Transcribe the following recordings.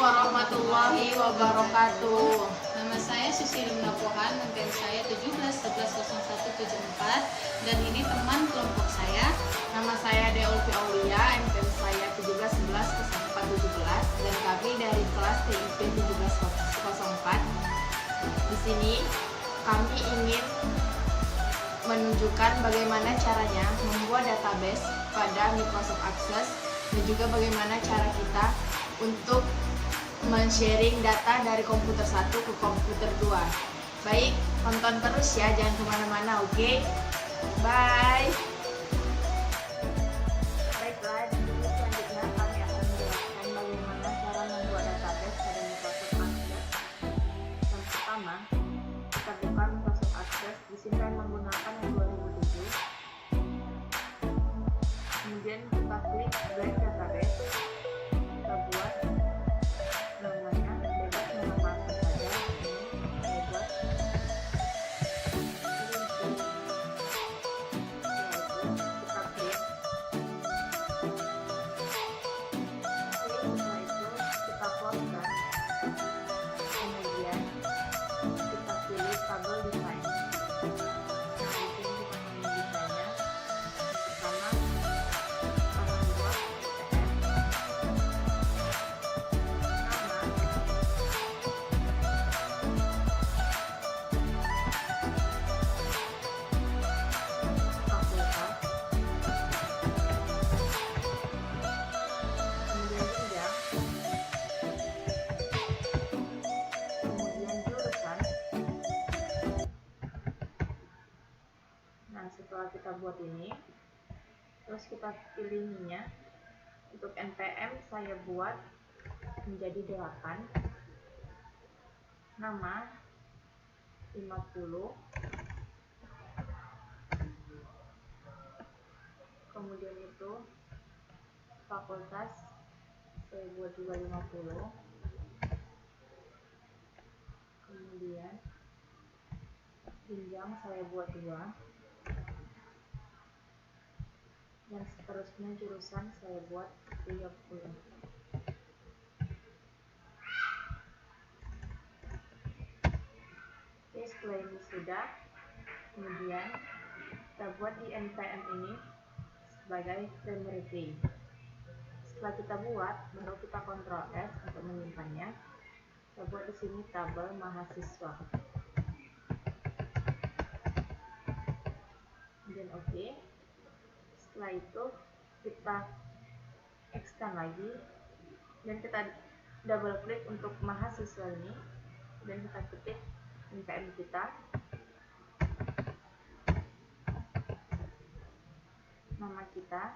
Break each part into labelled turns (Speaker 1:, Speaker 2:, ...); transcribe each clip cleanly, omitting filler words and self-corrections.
Speaker 1: warahmatullahi wabarakatuh.
Speaker 2: Nama saya Susi Lumna Pohan, MPM saya 17110174 dan ini teman kelompok saya.
Speaker 1: Nama saya Deulfi Aulia, MPM saya 17110417 dan kami dari kelas TIP 1704. Di sini kami ingin menunjukkan bagaimana caranya membuat database pada Microsoft Access dan juga bagaimana cara kita untuk men-sharing data dari komputer 1 ke komputer 2. Baik, tonton terus ya, jangan kemana-mana, oke? Bye! Baiklah, di video selanjutnya kami akan menjelaskan bagaimana cara membuat database pada Microsoft Access. Yang pertama, kita buka Microsoft Access, di sini kami menggunakan yang 2007. Kemudian kita klik blank database. Kita buat namanya bebas, nama apa saja. Ini saya buat kita klik. Setelah itu kita postkan. Kemudian kita pilih tabel design. Nah, di sini kita pilih desainnya. Pertama, kita membuat STM. Fakultas, kemudian jenjang, kemudian jurusan. Nah, setelah kita buat ini, terus kita pilih ininya. Untuk NPM saya buat menjadi 8, nama 50, kemudian itu fakultas saya buat juga 50, kemudian jenjang saya buat 2, dan seterusnya jurusan saya buat 30. Oke, setelah ini sudah, kemudian kita buat di NPM ini sebagai primary key. Setelah kita buat, baru kita Ctrl S untuk menyimpannya. Kita buat di sini tabel mahasiswa. Kemudian oke. Setelah itu kita extend lagi dan kita double klik untuk mahasiswa ini dan kita ketik NPM kita, nama kita,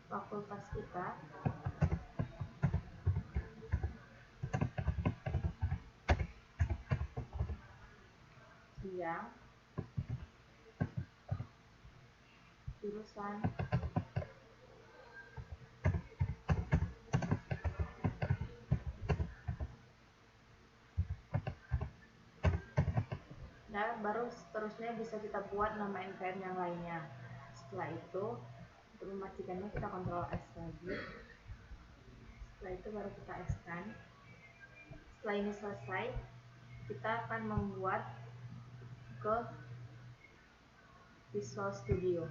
Speaker 1: fakultas kita, jenjang, jurusan, dan baru seterusnya bisa kita buat nama NPM yang lainnya. Setelah itu, untuk memastikannya kita Ctrl S lagi. Setelah itu baru kita extend. Setelah ini selesai, kita akan membuat ke Visual Studio.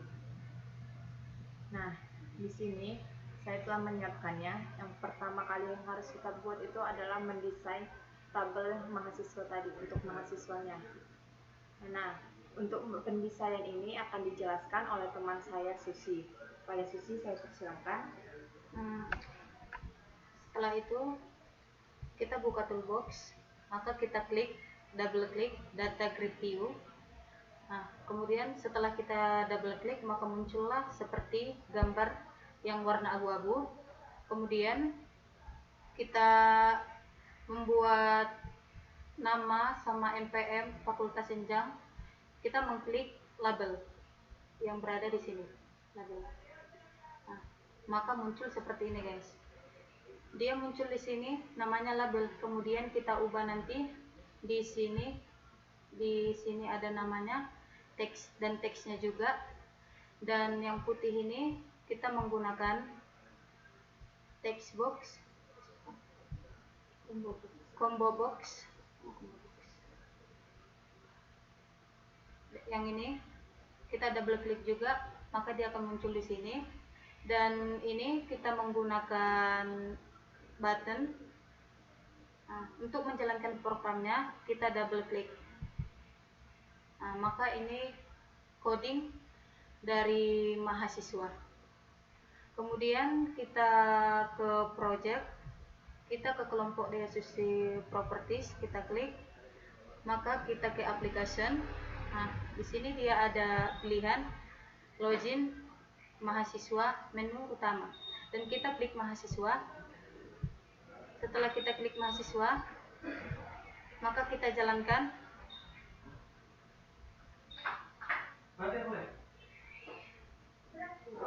Speaker 1: Nah, di sini saya telah menyiapkannya. Yang pertama kali yang harus kita buat itu adalah mendesain tabel mahasiswa tadi untuk mahasiswanya. Nah, untuk pendesain ini akan dijelaskan oleh teman saya Susi. Pada Susi saya persilakan.
Speaker 2: Setelah itu kita buka toolbox, maka kita double klik data grid view. Nah, kemudian setelah kita double klik maka muncullah seperti gambar yang warna abu-abu. Kemudian kita membuat nama sama NPM fakultas jenjang. Kita mengklik label yang berada di sini, label. Nah, maka muncul seperti ini guys. Dia muncul di sini namanya label. Kemudian kita ubah nanti di sini ada namanya teks dan teksnya juga Dan yang putih ini kita menggunakan text box, combo box. Yang ini kita double klik juga, maka dia akan muncul di sini. Dan ini kita menggunakan button. Nah, untuk menjalankan programnya kita double klik. Nah, maka ini coding dari mahasiswa. Kemudian kita ke project, kita ke kelompok DSUC properties, kita klik, maka kita ke application. Nah, di sini dia ada pilihan login mahasiswa menu utama, dan kita klik mahasiswa. Setelah kita klik mahasiswa, maka kita jalankan.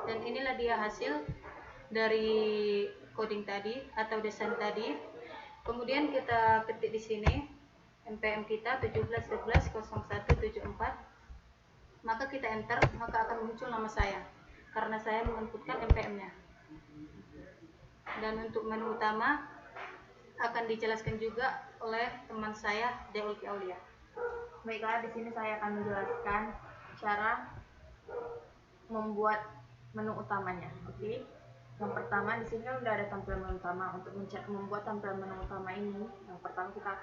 Speaker 2: Dan inilah dia hasil dari coding tadi atau desain tadi. Kemudian kita ketik di sini npm kita 17110174. Maka kita enter, maka akan muncul nama saya karena saya menginputkan npm-nya. Dan untuk menu utama akan dijelaskan juga oleh teman saya Deulfi Aulia.
Speaker 1: Baiklah, di sini saya akan menjelaskan cara membuat menu utamanya. Oke. Yang pertama, di sini udah ada tampilan menu utama. Untuk membuat tampilan menu utama ini, yang pertama kita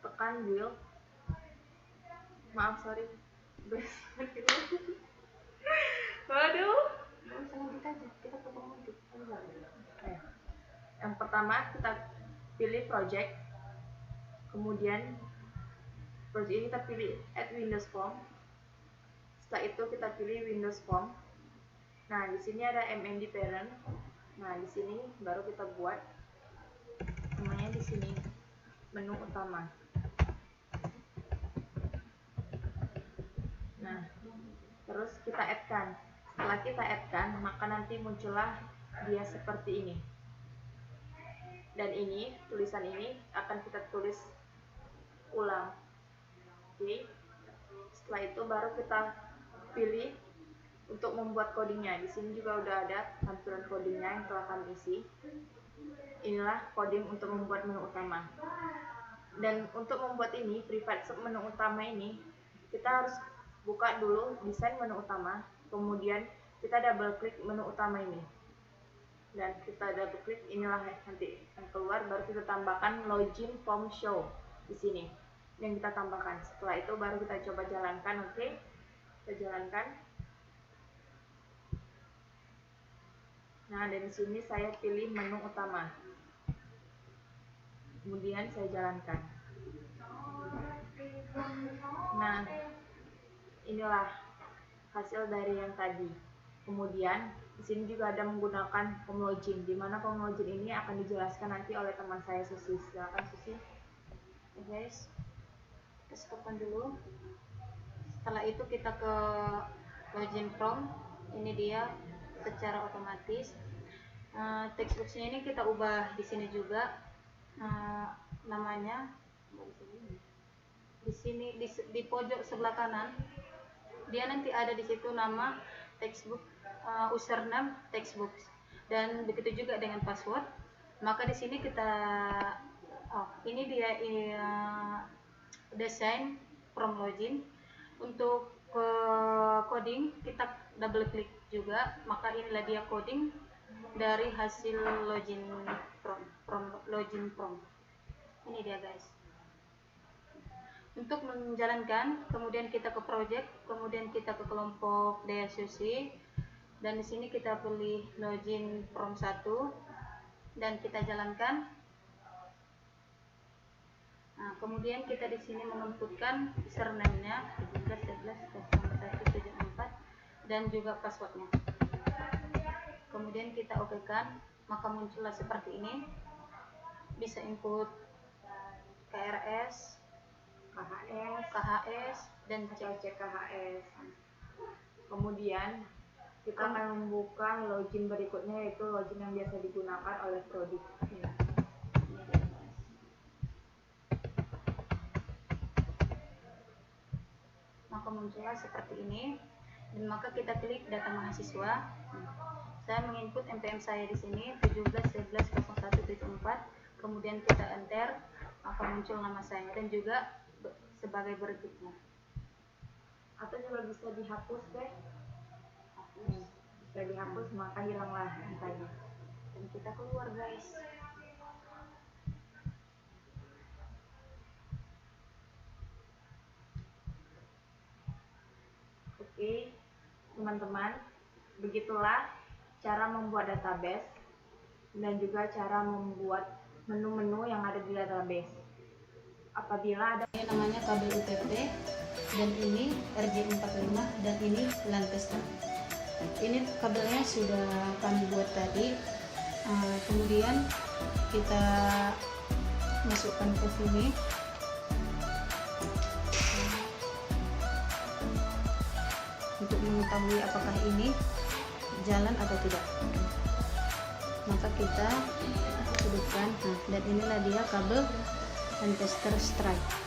Speaker 1: tekan build. Maaf, sorry. Waduh.
Speaker 2: Kita potong lagi.
Speaker 1: Yang pertama kita pilih project. Kemudian project ini kita pilih add Windows Form. Setelah itu kita pilih Windows Form. Nah, di sini ada MND parent. Nah, di sini baru kita buat namanya di sini menu utama. Nah, terus kita add-kan. Setelah kita add-kan, maka nanti muncullah dia seperti ini. Dan ini, tulisan ini akan kita tulis ulang. Oke. Setelah itu baru kita pilih untuk membuat codingnya. Di sini juga udah ada tampilan codingnya yang telah kami isi. Inilah coding untuk membuat menu utama. Dan untuk membuat ini, private sub menu utama ini, kita harus buka dulu desain menu utama, kemudian kita double klik menu utama ini. Dan kita double klik, inilah nanti yang keluar, baru kita tambahkan login form show di sini yang kita tambahkan. Setelah itu baru kita coba jalankan. Oke, kita jalankan. Nah, dan di sini saya pilih menu utama, kemudian saya jalankan. Nah, inilah hasil dari yang tadi. Kemudian di sini juga ada menggunakan form login, di mana form login ini akan dijelaskan nanti oleh teman saya Susi. Silakan Susi.
Speaker 2: Oke guys, kita stopkan dulu. Setelah itu kita ke login from. Ini dia secara otomatis. Textboxnya ini kita ubah di sini juga. Namanya di sini di pojok sebelah kanan. Dia nanti ada di situ nama textbook, username textbook, dan begitu juga dengan password. Maka di sini kita ini dia desain from login. Untuk ke coding kita double klik juga, maka inilah dia coding dari hasil login from. Ini dia guys. Untuk menjalankan, kemudian kita ke project, kemudian kita ke kelompok DSUC, dan di sini kita pilih login from 1 dan kita jalankan. Nah, kemudian kita di sini menginputkan username-nya 17110174 dan juga passwordnya. Kemudian kita oke-kan, maka muncullah seperti ini. Bisa input KRS, KHS, dan
Speaker 1: CKHS. Kemudian kita akan membuka login berikutnya, yaitu login yang biasa digunakan oleh prodi.
Speaker 2: Maka muncullah seperti ini. dan maka kita klik data mahasiswa. Saya menginput NPM saya di sini 17110174, kemudian kita enter, maka muncul nama saya dan juga sebagai berikutnya.
Speaker 1: Atau juga bisa dihapus deh. Bisa dihapus maka hilanglah angkanya.
Speaker 2: Dan kita keluar guys.
Speaker 1: Oke, teman-teman, begitulah cara membuat database dan juga cara membuat menu-menu yang ada di database. Apabila ada
Speaker 2: Ini namanya kabel UTP dan ini RJ45 dan ini LAN tester. Ini kabelnya sudah kami buat tadi. Kemudian kita masukkan ke sini. Untuk mengetahui apakah ini jalan atau tidak, maka kita hidupkan. Dan inilah dia kabel LAN tester strike.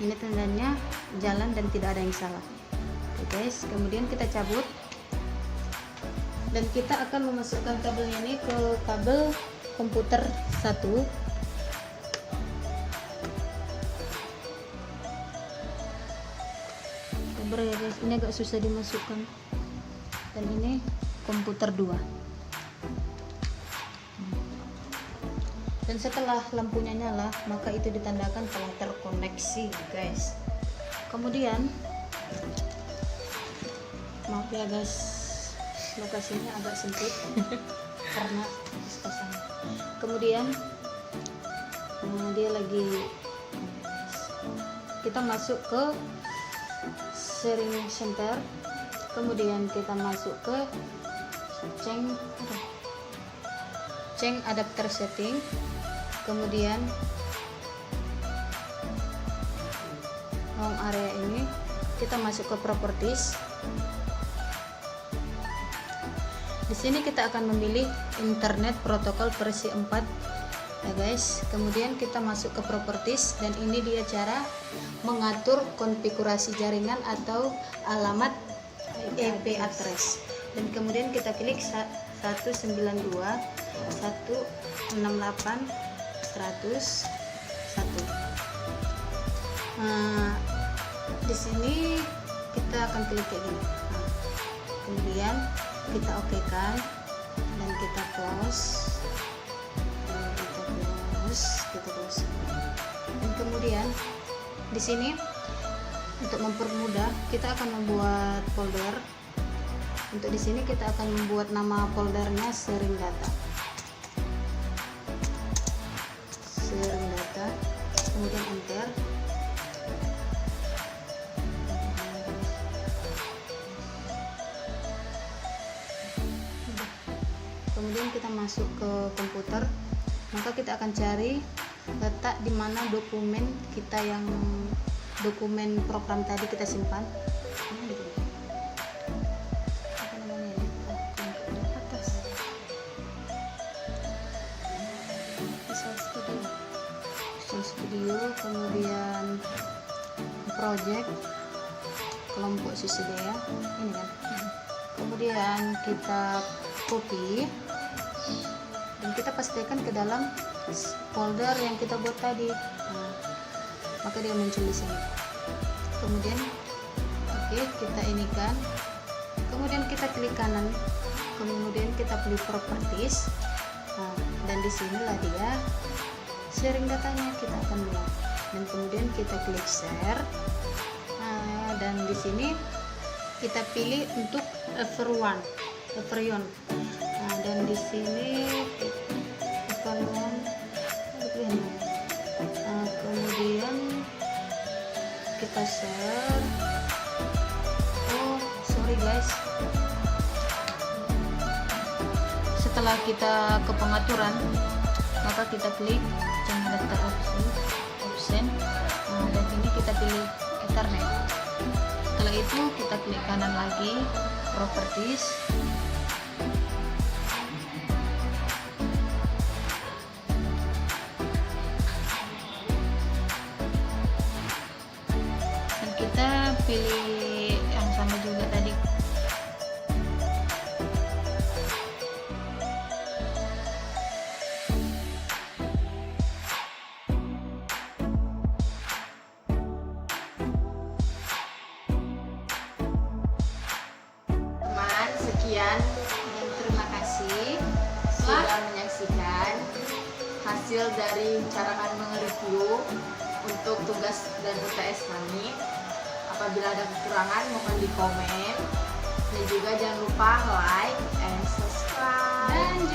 Speaker 2: Ini tandanya jalan dan tidak ada yang salah. Oke guys, kemudian kita cabut dan kita akan memasukkan kabelnya ini ke kabel komputer 1. Sabar ya guys, ini agak susah dimasukkan. Dan ini komputer 2. Dan setelah lampunya nyala, maka itu ditandakan telah terkoneksi guys. Kemudian maaf ya guys, lokasinya agak sempit karena kos-kosan. Kemudian dia lagi, kita masuk ke sharing center, kemudian kita masuk ke change adapter setting, kemudian home area ini kita masuk ke properties. Di sini kita akan memilih internet protokol versi 4 ya guys. Kemudian kita masuk ke properties dan ini dia cara mengatur konfigurasi jaringan atau alamat IP address. Dan kemudian kita klik 192.168.100.1. Nah, di sini kita akan klik kayak gini. Nah, kemudian kita oke kan dan kita close. Dan kemudian di sini untuk mempermudah kita akan membuat folder. Untuk di sini kita akan membuat nama foldernya sharing data. Sharing data. Kemudian enter. Kemudian kita masuk ke komputer, maka kita akan cari letak di mana dokumen kita, yang dokumen program tadi kita simpan. Apa namanya ini? Atas. Visual Studio, kemudian project, kelompok Susidea, ini kan. Kemudian kita copy dan kita pastikan ke dalam folder yang kita buat tadi. Nah, maka dia muncul di sini. Kemudian kita ini kan, kemudian kita klik kanan, kemudian kita pilih properties. Nah, dan disinilah dia sharing datanya, kita akan mulai. Dan kemudian kita klik share. Nah, dan di sini kita pilih untuk everyone. Nah, dan di sini everyone. Nah, kemudian kita share. Oh, sorry guys. Setelah kita ke pengaturan, maka kita klik change data option. Nah, dan ini kita pilih Ethernet. Setelah itu kita klik kanan lagi, properties. Dan kita pilih yang sama juga,
Speaker 1: hasil dari cara kami nge-review untuk tugas dan UTS kami. Apabila ada kekurangan mohon di komen, dan juga jangan lupa like and subscribe.
Speaker 2: Dan